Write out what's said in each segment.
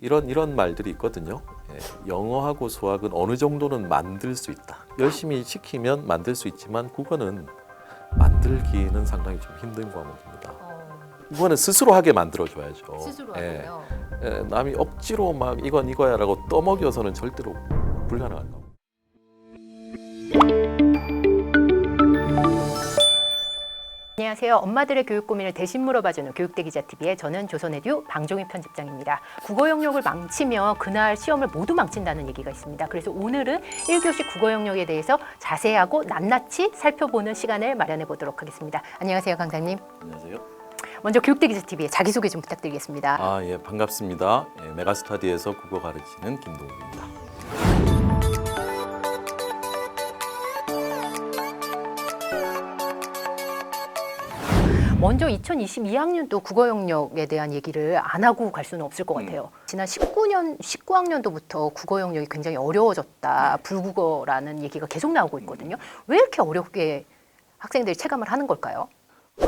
이런 말들이 있거든요. 예, 영어하고 수학은 어느 정도는 만들 수 있다. 열심히 시키면 만들 수 있지만 국어는 만들기는 상당히 좀 힘든 과목입니다. 국어는 스스로 하게 만들어줘야죠. 스스로 예, 하고요. 예, 남이 억지로 막 이건 이거야라고 떠먹여서는 절대로 불가능한 과목. 안녕하세요. 엄마들의 교육 고민을 대신 물어봐주는 교육대 기자TV의 저는 조선에듀 방종희 편집장입니다. 국어 영역을 망치면 그날 시험을 모두 망친다는 얘기가 있습니다. 그래서 오늘은 1교시 국어 영역에 대해서 자세하고 낱낱이 살펴보는 시간을 마련해 보도록 하겠습니다. 안녕하세요, 강사님. 안녕하세요. 먼저 교육대 기자TV의 자기소개 좀 부탁드리겠습니다. 예, 반갑습니다. 예, 메가스터디에서 국어 가르치는 김동욱입니다. 먼저 2022학년도 국어 영역에 대한 얘기를 안 하고 갈 수는 없을 것 같아요. 지난 19학년도부터 국어 영역이 굉장히 어려워졌다. 불국어라는 얘기가 계속 나오고 있거든요. 왜 이렇게 어렵게 학생들이 체감을 하는 걸까요?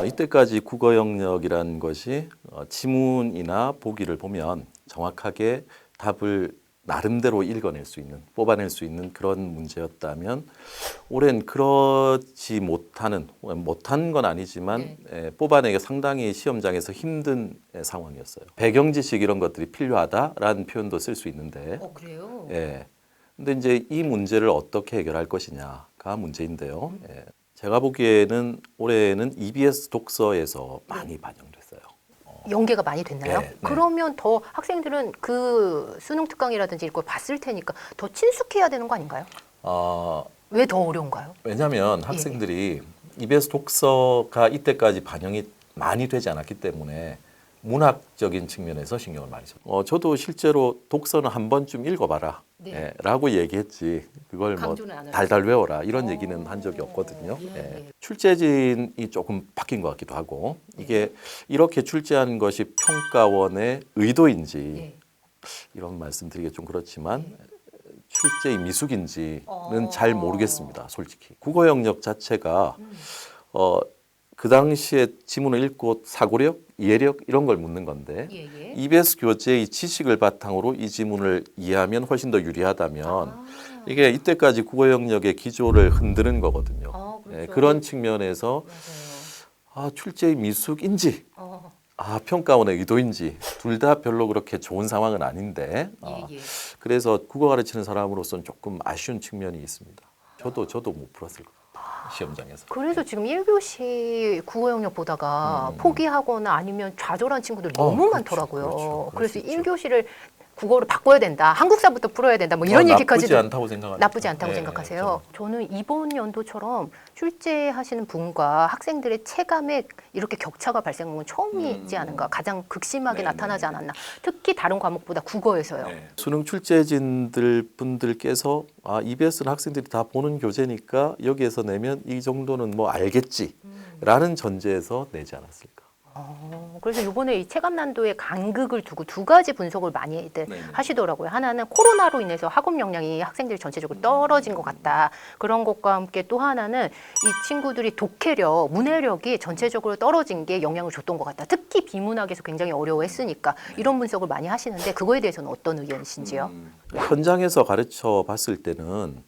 이때까지 국어 영역이란 것이 지문이나 보기를 보면 정확하게 답을 나름대로 읽어낼 수 있는, 뽑아낼 수 있는 그런 문제였다면 올해는 그렇지 못한 건 아니지만 뽑아내기가 상당히 시험장에서 힘든 상황이었어요. 배경 지식 이런 것들이 필요하다라는 표현도 쓸 수 있는데 그래요? 예. 근데 이제 이 문제를 어떻게 해결할 것이냐가 문제인데요. 예. 제가 보기에는 올해는 EBS 독서에서 많이 반영됐어요. 연계가 많이 됐나요? 네. 그러면 더 학생들은 그 수능 특강이라든지 이걸 봤을 테니까 더 친숙해야 되는 거 아닌가요? 왜 더 어려운가요? 왜냐하면 학생들이 EBS 독서가 이때까지 반영이 많이 되지 않았기 때문에 문학적인 측면에서 신경을 많이 썼어요. 저도 실제로 독서는 한 번쯤 읽어봐라 라고 얘기했지 그걸 뭐 달달 외워라 이런 얘기는 한 적이 없거든요. 출제진이 조금 바뀐 것 같기도 하고 이게 이렇게 출제한 것이 평가원의 의도인지 이런 말씀 드리기 좀 그렇지만 출제의 미숙인지는 잘 모르겠습니다. 솔직히 국어 영역 자체가 그 당시에 지문을 읽고 사고력, 이해력 이런 걸 묻는 건데 EBS 교재의 지식을 바탕으로 이 지문을 이해하면 훨씬 더 유리하다면 이게 이때까지 국어 영역의 기조를 흔드는 거거든요. 그렇죠. 그런 측면에서 출제의 미숙인지 평가원의 의도인지 둘 다 별로 그렇게 좋은 상황은 아닌데 그래서 국어 가르치는 사람으로서는 조금 아쉬운 측면이 있습니다. 저도 못 풀었을 거예요. 시험장에서. 그래서 지금 1교시 국어 영역 보다가 포기하거나 아니면 좌절한 친구들이 너무 많더라고요. 그래서 1교시를 국어를 바꿔야 된다. 한국사부터 풀어야 된다. 뭐 이런 얘기까지도 나쁘지 않다고 생각하세요. 저는 이번 연도처럼 출제하시는 분과 학생들의 체감에 이렇게 격차가 발생한 건 처음이지 않은가. 가장 극심하게 나타나지 않았나. 특히 다른 과목보다 국어에서요. 수능 출제진들 분들께서 EBS는 학생들이 다 보는 교재니까 여기에서 내면 이 정도는 뭐 알겠지라는 전제에서 내지 않았을까. 그래서 이번에 이 체감 난도의 간극을 두고 두 가지 분석을 많이들 하시더라고요. 하나는 코로나로 인해서 학업 역량이 학생들이 전체적으로 떨어진 것 같다. 그런 것과 함께 또 하나는 이 친구들이 독해력, 문해력이 전체적으로 떨어진 게 영향을 줬던 것 같다. 특히 비문학에서 굉장히 어려워했으니까 이런 분석을 많이 하시는데 그거에 대해서는 어떤 의견이신지요? 현장에서 가르쳐 봤을 때는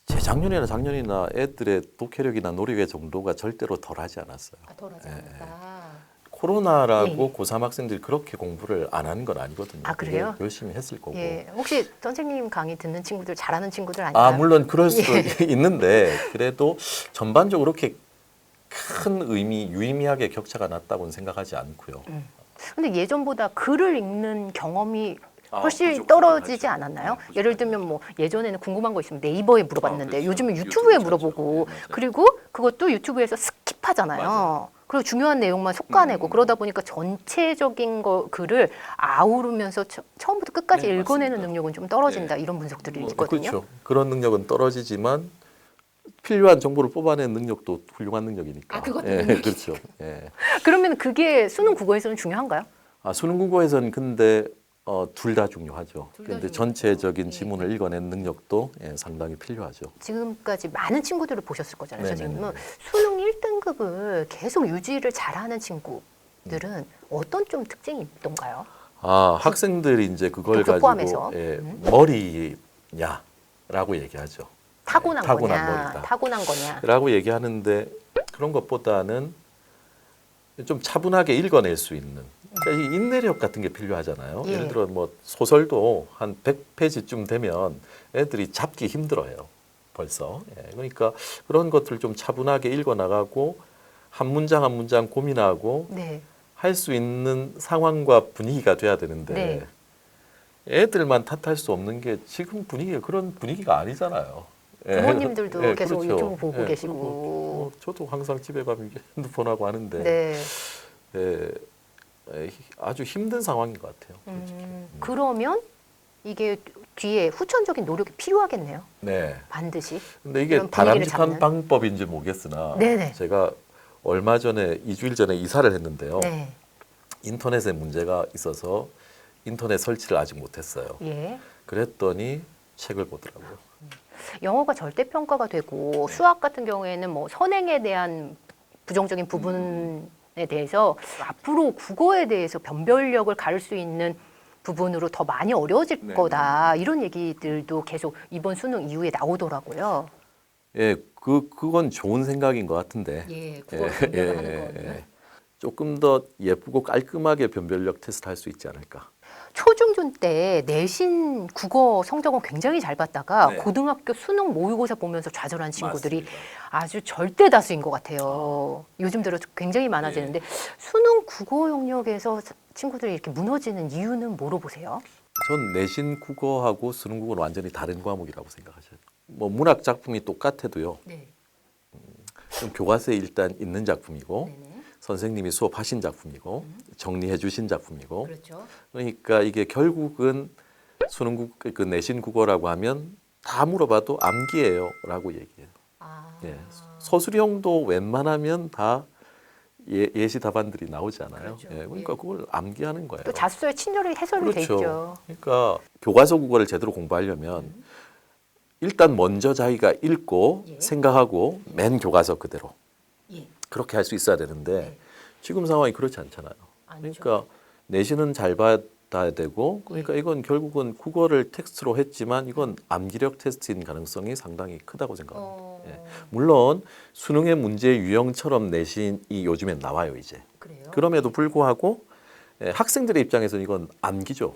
재작년이나 작년이나 애들의 독해력이나 노력의 정도가 절대로 덜하지 않았어요. 덜하지 않았다. 코로나라고 고3 학생들이 그렇게 공부를 안 하는 건 아니거든요. 그래요? 열심히 했을 거고. 혹시 선생님 강의 듣는 친구들 잘하는 친구들 아닌가요? 물론 그럴 수도 있는데 그래도 전반적으로 그렇게 큰 유의미하게 격차가 났다고는 생각하지 않고요. 근데 예전보다 글을 읽는 경험이 훨씬 떨어지지 않았나요? 예를 들면 뭐 예전에는 궁금한 거 있으면 네이버에 물어봤는데 요즘은 유튜브에 물어보고 그리고 그것도 유튜브에서 스킵하잖아요. 그리고 중요한 내용만 솎아내고 그러다 보니까 전체적인 글을 아우르면서 처음부터 끝까지 읽어내는 능력은 좀 떨어진다 이런 분석들이 있거든요. 그렇죠. 그런 능력은 떨어지지만 필요한 정보를 뽑아내는 능력도 훌륭한 능력이니까. 그것도 그렇죠. 그러면 그게 수능 국어에서는 중요한가요? 수능 국어에서는 근데 둘 다 중요하죠. 그런데 전체적인 지문을 읽어낸 능력도 상당히 필요하죠. 지금까지 많은 친구들을 보셨을 거잖아요. 선생님은 수능 1등급을 계속 유지를 잘하는 친구들은 어떤 좀 특징이 있던가요? 학생들이 이제 그걸 독서 가지고 포함해서. 머리냐라고 얘기하죠. 타고난 타고난 거냐, 머리다. 타고난 거냐. 라고 얘기하는데 그런 것보다는 좀 차분하게 읽어낼 수 있는 그러니까 이 인내력 같은 게 필요하잖아요. 예. 예를 들어 뭐 소설도 한 100페이지쯤 되면 애들이 잡기 힘들어요. 벌써. 예, 그러니까 그런 것들을 좀 차분하게 읽어나가고 한 문장 한 문장 고민하고 네. 할 수 있는 상황과 분위기가 돼야 되는데 네. 애들만 탓할 수 없는 게 지금 분위기가 그런 분위기가 아니잖아요. 예. 부모님들도 예, 계속 그렇죠. 유튜브 보고 예, 계시고. 그리고 뭐 저도 항상 집에 가면 핸드폰하고 하는데 네. 아주 힘든 상황인 것 같아요. 그러면 이게 뒤에 후천적인 노력이 필요하겠네요. 네. 반드시. 근데 이게 이런 분위기를 바람직한 잡는. 방법인지 모르겠으나 네네. 제가 얼마 전에 2주일 전에 이사를 했는데요. 네. 인터넷에 문제가 있어서 인터넷 설치를 아직 못했어요. 예. 그랬더니 책을 보더라고요. 영어가 절대평가가 되고 수학 같은 경우에는 뭐 선행에 대한 부정적인 부분에 대해서 앞으로 국어에 대해서 변별력을 가를 수 있는 부분으로 더 많이 어려워질 네. 거다. 이런 얘기들도 계속 이번 수능 이후에 나오더라고요. 예, 그건 좋은 생각인 것 같은데. 예, 국어를 변별하는 거는. 조금 더 예쁘고 깔끔하게 변별력 테스트 할 수 있지 않을까. 초중중 때 내신 국어 성적은 굉장히 잘 봤다가 네. 고등학교 수능 모의고사 보면서 좌절한 친구들이 맞습니다. 아주 절대 다수인 것 같아요. 요즘 들어 굉장히 많아지는데 수능 국어 영역에서 친구들이 이렇게 무너지는 이유는 뭐로 보세요? 전 내신 국어하고 수능 국어는 완전히 다른 과목이라고 생각하셔요. 뭐 문학 작품이 똑같아도요. 네. 좀 교과서에 일단 있는 작품이고 네네. 선생님이 수업하신 작품이고 정리해 주신 작품이고 그렇죠. 그러니까 이게 결국은 그 내신 국어라고 하면 다 물어봐도 암기예요라고 얘기해요. 아. 예. 서술형도 웬만하면 다 예시 답안들이 나오잖아요. 그렇죠. 예. 그러니까 그걸 암기하는 거예요. 또 자소서에 친절히 해설이 돼 있죠. 그렇죠. 그러니까 교과서 국어를 제대로 공부하려면 일단 먼저 자기가 읽고 예. 생각하고 맨 교과서 그대로 예. 그렇게 할 수 있어야 되는데 네. 지금 상황이 그렇지 않잖아요. 아니죠. 그러니까 내신은 잘 받아야 되고 그러니까 이건 결국은 국어를 텍스트로 했지만 이건 암기력 테스트인 가능성이 상당히 크다고 생각합니다. 예. 물론 수능의 문제 유형처럼 내신이 요즘엔 나와요 이제. 그래요. 그럼에도 불구하고 학생들의 입장에서는 이건 암기죠.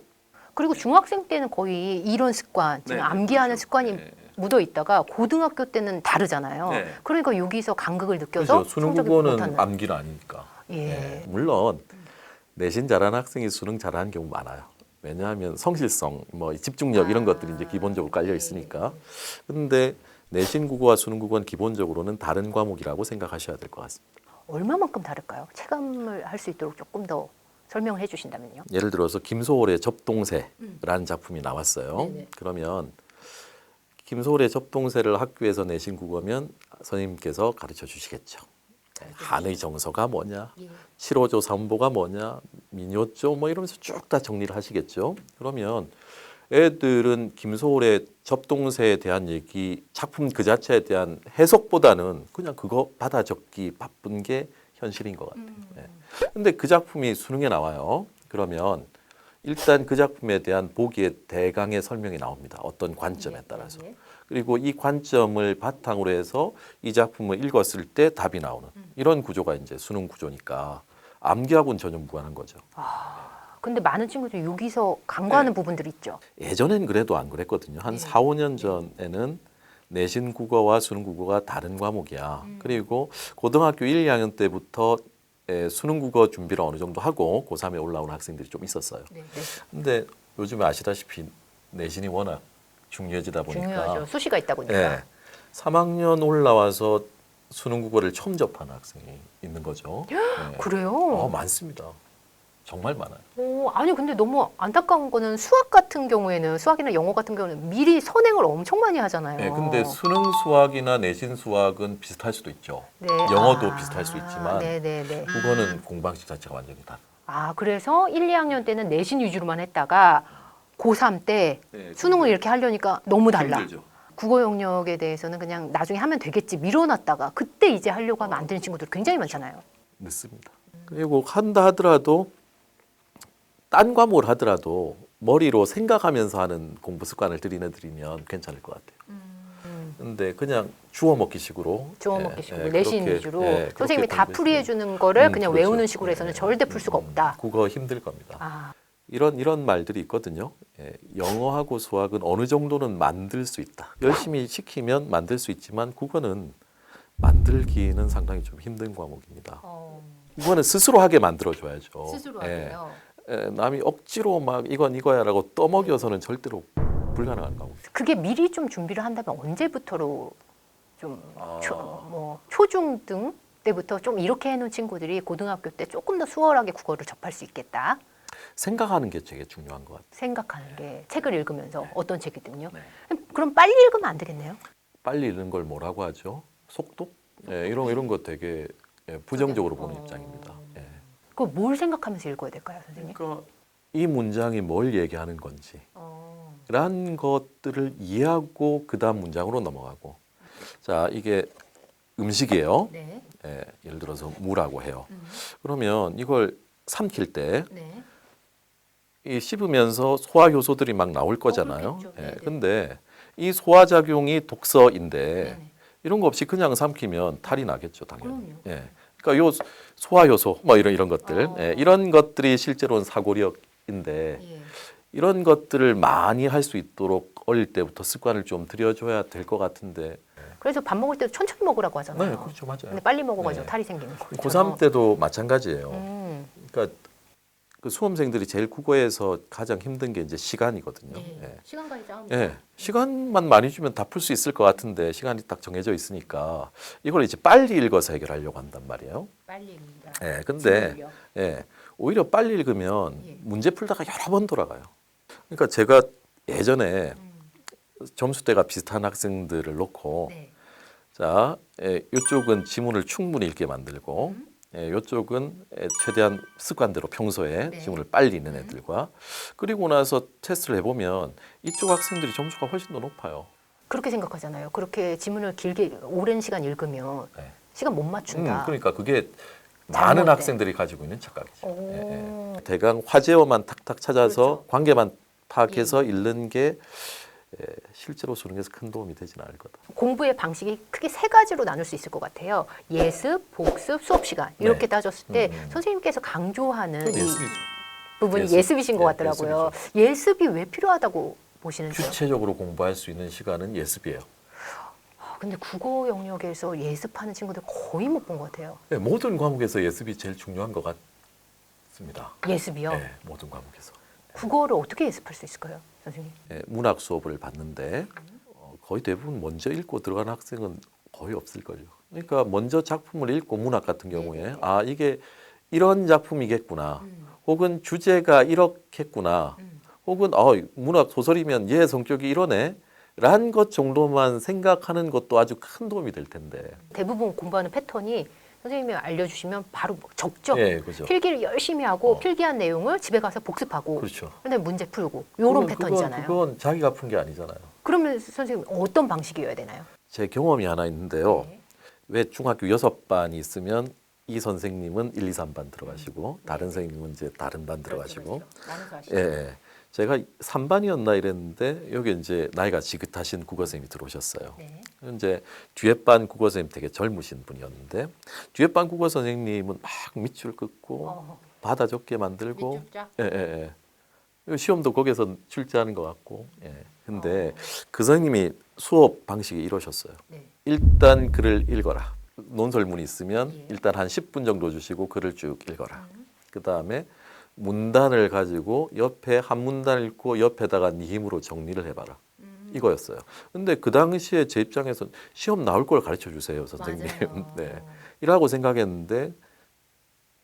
그리고 중학생 때는 거의 이런 습관, 지금 네, 암기하는 그렇죠. 습관이 네. 묻어 있다가 고등학교 때는 다르잖아요. 네. 그러니까 여기서 간극을 느껴서 그렇죠. 수능 성적이 국어는 못하는. 암기는 아니니까. 예. 물론 내신 잘하는 학생이 수능 잘하는 경우 많아요. 왜냐하면 성실성, 뭐 집중력 이런 것들이 이제 기본적으로 깔려 있으니까. 그런데 내신 국어와 수능 국어는 기본적으로는 다른 과목이라고 생각하셔야 될 것 같습니다. 얼마만큼 다를까요? 체감을 할 수 있도록 조금 더 설명을 해주신다면요. 예를 들어서 김소월의 접동새라는 작품이 나왔어요. 네네. 그러면 김소월의 접동새를 학교에서 내신 국어면 선생님께서 가르쳐 주시겠죠. 한의 정서가 뭐냐, 예. 7호조 3보가 뭐냐, 민요조 뭐 이러면서 쭉 다 정리를 하시겠죠. 그러면 애들은 김소월의 접동새에 대한 얘기, 작품 그 자체에 대한 해석보다는 그냥 그거 받아 적기 바쁜 게 현실인 것 같아요. 근데 그 작품이 수능에 나와요. 그러면 일단 그 작품에 대한 보기의 대강의 설명이 나옵니다. 어떤 관점에 따라서. 예. 그리고 이 관점을 바탕으로 해서 이 작품을 읽었을 때 답이 나오는 이런 구조가 이제 수능 구조니까 암기하고는 전혀 무관한 거죠. 근데 많은 친구들이 여기서 간과하는 네. 부분들이 있죠. 예전엔 그래도 안 그랬거든요. 한 4, 5년 전에는 내신 국어와 수능 국어가 다른 과목이야. 그리고 고등학교 1, 2학년 때부터 수능 국어 준비를 어느 정도 하고 고3에 올라오는 학생들이 좀 있었어요. 네. 근데 요즘에 아시다시피 내신이 워낙 중요해지다 보니까 중요하죠. 수시가 있다 보니까. 예, 3학년 올라와서 수능 국어를 처음 접하는 학생이 있는 거죠. 예. 그래요? 많습니다. 정말 많아요. 아니 근데 너무 안타까운 거는 수학 같은 경우에는 수학이나 영어 같은 경우는 미리 선행을 엄청 많이 하잖아요. 네, 근데 수능 수학이나 내신 수학은 비슷할 수도 있죠. 네. 영어도 비슷할 수 있지만 네네네. 국어는 공방식 자체가 완전히 다르. 그래서 1, 2학년 때는 내신 위주로만 했다가 고3 때 네, 수능을 이렇게 하려니까 너무 달라. 힘들죠. 국어 영역에 대해서는 그냥 나중에 하면 되겠지 밀어놨다가 그때 이제 하려고 하면 안 되는 친구들 굉장히 많잖아요. 늦습니다. 그리고 한다 하더라도 딴 과목을 하더라도 머리로 생각하면서 하는 공부 습관을 들이는 애들이면 괜찮을 것 같아요. 근데 그냥 주워 먹기 식으로 주워 먹기 식으로 내신 그렇게, 위주로 그렇게 선생님이 다 되는 풀이해 주는 거를 그냥 그렇죠. 외우는 식으로 해서는 절대 풀 수가 없다. 국어 힘들 겁니다. 아, 이런 말들이 있거든요. 영어하고 수학은 어느 정도는 만들 수 있다. 열심히 시키면 만들 수 있지만 국어는 만들기는 상당히 좀 힘든 과목입니다. 국어는 스스로 하게 만들어줘야죠. 스스로 예. 하게요. 남이 억지로 막 이건 이거야라고 떠먹여서는 절대로 불가능한 과목. 그게 미리 좀 준비를 한다면 언제부터로 좀 초중등 때부터 좀 이렇게 해놓은 친구들이 고등학교 때 조금 더 수월하게 국어를 접할 수 있겠다. 생각하는 게 되게 중요한 것 같아요. 생각하는 게 책을 읽으면서 어떤 책이든요. 네. 그럼 빨리 읽으면 안 되겠네요. 빨리 읽는 걸 뭐라고 하죠? 속도? 이런 거 되게 부정적으로 보는 입장입니다. 예. 그 뭘 생각하면서 읽어야 될까요, 선생님? 그러니까 이 문장이 뭘 얘기하는 건지 라는 것들을 이해하고 그 다음 문장으로 넘어가고. 자, 이게 음식이에요. 네. 예를 들어서 무라고 해요. 그러면 이걸 삼킬 때 네. 이 씹으면서 소화 효소들이 막 나올 거잖아요. 그렇겠죠. 네네. 근데 이 소화 작용이 독서인데 네네. 이런 거 없이 그냥 삼키면 탈이 나겠죠, 당연히. 그럼요. 예. 그러니까 요 소화 효소 뭐 이런 것들, 이런 것들이 실제로는 사고력인데 예. 이런 것들을 많이 할 수 있도록 어릴 때부터 습관을 좀 들여줘야 될 것 같은데. 그래서 밥 먹을 때도 천천히 먹으라고 하잖아요. 네, 그렇죠, 맞아요. 근데 빨리 먹어가지고 네. 탈이 생기는 거죠. 고3 때도 마찬가지예요. 음. 그러니까 그 수험생들이 제일 국어에서 가장 힘든 게 이제 시간이거든요. 예. 시간 관리 싸움. 시간만 많이 주면 다 풀 수 있을 것 같은데 시간이 딱 정해져 있으니까 이걸 이제 빨리 읽어서 해결하려고 한단 말이에요. 빨리 읽는다. 근데 오히려 빨리 읽으면 예. 문제 풀다가 여러 번 돌아가요. 그러니까 제가 예전에 점수대가 비슷한 학생들을 놓고 네. 자, 이쪽은 지문을 충분히 읽게 만들고 이쪽은 최대한 습관대로 평소에 네. 지문을 빨리 읽는 애들과 그리고 나서 테스트를 해보면 이쪽 학생들이 점수가 훨씬 더 높아요. 그렇게 생각하잖아요. 그렇게 지문을 길게 오랜 시간 읽으면 네. 시간 못 맞춘다. 그러니까 그게 많은 잘못돼. 학생들이 가지고 있는 착각이죠. 오. 대강 화제어만 탁탁 찾아서 그렇죠. 관계만 파악해서 읽는 게 실제로 수능에서 큰 도움이 되지는 않을 거다. 공부의 방식이 크게 세 가지로 나눌 수 있을 것 같아요. 예습, 복습, 수업 시간 이렇게 네. 따졌을 때 선생님께서 강조하는 이 예습이죠. 부분이 예습. 예습이신 것 같더라고요. 예습이 왜 필요하다고 보시는지요? 주체적으로 공부할 수 있는 시간은 예습이에요. 근데 국어 영역에서 예습하는 친구들 거의 못 본 것 같아요. 모든 과목에서 예습이 제일 중요한 것 같습니다. 예습이요? 모든 과목에서. 국어를 어떻게 예습할 수 있을까요, 선생님? 문학 수업을 받는데 거의 대부분 먼저 읽고 들어가는 학생은 거의 없을걸요. 그러니까 먼저 작품을 읽고 문학 같은 경우에 이게 이런 작품이겠구나. 혹은 주제가 이렇겠구나. 혹은 문학 소설이면 얘 성격이 이러네. 란 것 정도만 생각하는 것도 아주 큰 도움이 될 텐데. 대부분 공부하는 패턴이 선생님이 알려주시면 바로 적죠. 그죠. 필기를 열심히 하고 필기한 내용을 집에 가서 복습하고 그렇죠. 그다음에 문제 풀고 이런 패턴이잖아요. 그건 자기가 푼 게 아니잖아요. 그러면 선생님 어떤 방식이어야 되나요? 제 경험이 하나 있는데요. 네. 왜 중학교 6반이 있으면 이 선생님은 1, 2, 3반 들어가시고 다른 선생님은 이제 다른 반 들어가시고 나눠서 하시죠. 제가 3반이었나 이랬는데 여기 이제 나이가 지긋하신 국어 선생님이 들어오셨어요. 네. 이제 뒤에 반 국어 선생님 되게 젊으신 분이었는데 뒤에 반 국어 선생님은 막 밑줄 긋고 받아 적게 만들고 밑줄짝? 시험도 거기서 출제하는 것 같고 근데 그 선생님이 수업 방식이 이러셨어요. 네. 일단 글을 읽어라. 논설문이 있으면 예. 일단 한 10분 정도 주시고 글을 쭉 읽어라. 그다음에 문단을 가지고 옆에 한 문단 읽고 옆에다가 네 힘으로 정리를 해봐라. 이거였어요. 근데 그 당시에 제 입장에서 시험 나올 걸 가르쳐 주세요, 선생님. 맞아요. 이라고 생각했는데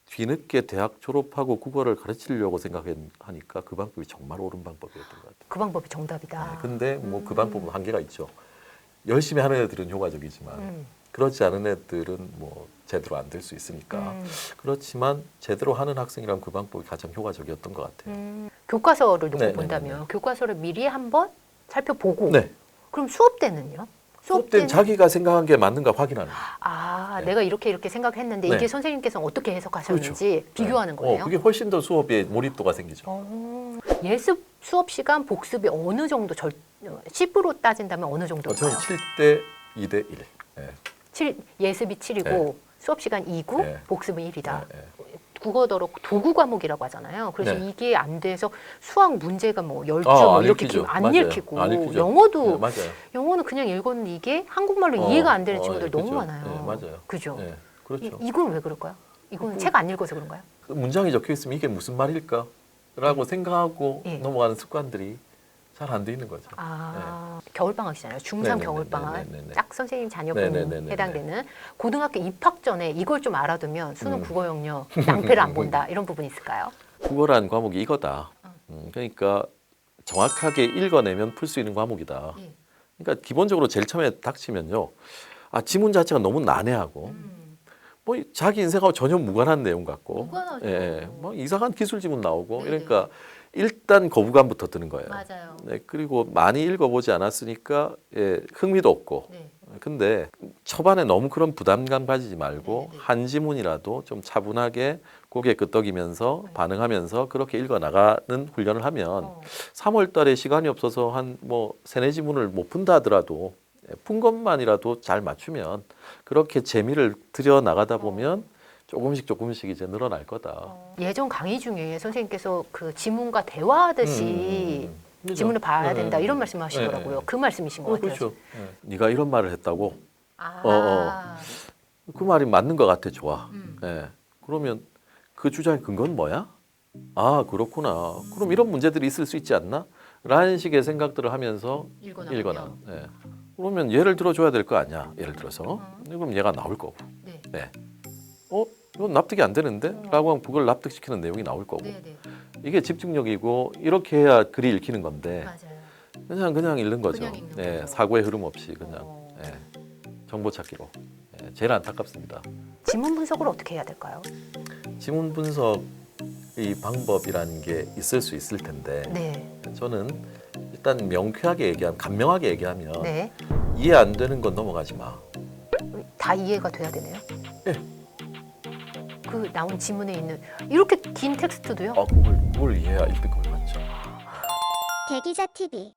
뒤늦게 대학 졸업하고 국어를 가르치려고 생각하니까 그 방법이 정말 옳은 방법이었던 것 같아요. 그 방법이 정답이다. 근데 뭐 그 방법은 한계가 있죠. 열심히 하는 애들은 효과적이지만 그렇지 않은 애들은 뭐 제대로 안 될 수 있으니까 그렇지만 제대로 하는 학생이라면 그 방법이 가장 효과적이었던 것 같아요. 교과서를 놓고 네, 본다면 네. 교과서를 미리 한번 살펴보고 네. 그럼 수업 때는요? 수업 때는 자기가 생각한 게 맞는가 확인하는 거예요. 아, 네. 내가 이렇게 생각했는데 네. 이게 선생님께서 어떻게 해석하셨는지 그렇죠. 비교하는 거예요. 그게 훨씬 더 수업에 몰입도가 생기죠. 예습 수업 시간 복습이 어느 정도 10으로 따진다면 어느 정도일까요? 저는 7대 2대 1. 네. 예습이 7이고 네. 수업 시간 2고 네. 복습은 1이다. 네. 국어더러 도구 과목이라고 하잖아요. 그래서 네. 이게 안 돼서 수학 문제가 뭐 10줄 안 이렇게 읽히죠. 안 맞아요. 읽히고 안 읽히죠. 영어도 네, 맞아요. 영어는 그냥 읽었는데 이게 한국말로 이해가 안 되는 친구들 너무 그죠. 많아요. 네, 맞아요. 그죠? 네, 그렇죠. 이건 왜 그럴까요? 이건 책 안 읽어서 그런가요? 그 문장이 적혀 있으면 이게 무슨 말일까라고 생각하고 네. 넘어가는 습관들이 잘 안 돼 있는 거죠. 겨울방학이잖아요. 중3 네네네, 겨울방학. 네네네. 딱 선생님 자녀분이 네네네네. 해당되는 고등학교 입학 전에 이걸 좀 알아두면 수능 국어 영역 음. 낭패를 안 본다. 이런 부분 있을까요? 국어라는 과목이 이거다. 그러니까 정확하게 읽어내면 풀 수 있는 과목이다. 예. 그러니까 기본적으로 제일 처음에 닥치면요. 지문 자체가 너무 난해하고 뭐 자기 인생하고 전혀 무관한 내용 같고 무관하죠. 뭐 이상한 기술 지문 나오고 네네. 그러니까 일단 거부감부터 드는 거예요. 맞아요. 네, 그리고 많이 읽어보지 않았으니까 흥미도 없고 네. 근데 초반에 너무 그런 부담감 가지지 말고 네네. 한 지문이라도 좀 차분하게 고개 끄덕이면서 반응하면서 그렇게 읽어 나가는 훈련을 하면 3월 달에 시간이 없어서 한 뭐 세네 지문을 못 푼다 하더라도 푼 것만이라도 잘 맞추면 그렇게 재미를 들여 나가다 보면 조금씩 이제 늘어날 거다. 예전 강의 중에 선생님께서 그 지문과 대화하듯이 그죠? 지문을 봐야 네, 된다 네, 이런 네. 말씀하시더라고요. 네, 네. 그 말씀이신 것 같아요. 그렇죠. 네가 이런 말을 했다고 아, 그 말이 맞는 것 같아 좋아. 그러면 그 주장의 근거는 뭐야? 그렇구나. 그럼 이런 문제들이 있을 수 있지 않나? 라는 식의 생각들을 하면서 읽거나. 그러면 예를 들어줘야 될 거 아니야. 예를 들어서. 그럼 얘가 나올 거고. 네. 이건 납득이 안 되는데? 라고 하면 그걸 납득시키는 내용이 나올 거고. 네. 이게 집중력이고 이렇게 해야 글이 읽히는 건데 맞아요. 그냥 읽는 거죠. 그냥 읽는 거죠. 사고의 흐름 없이 그냥 정보 찾기로. 제일 안타깝습니다. 지문 분석을 어떻게 해야 될까요? 지문 분석의 방법이라는 게 있을 수 있을 텐데 네. 저는 일단 명쾌하게 간명하게 얘기하면 네. 이해 안 되는 건 넘어가지 마. 다 이해가 돼야 되네요. 네. 그 나온 지문에 있는 이렇게 긴 텍스트도요? 그걸 이해해야 1등급을 받죠. 대기자 TV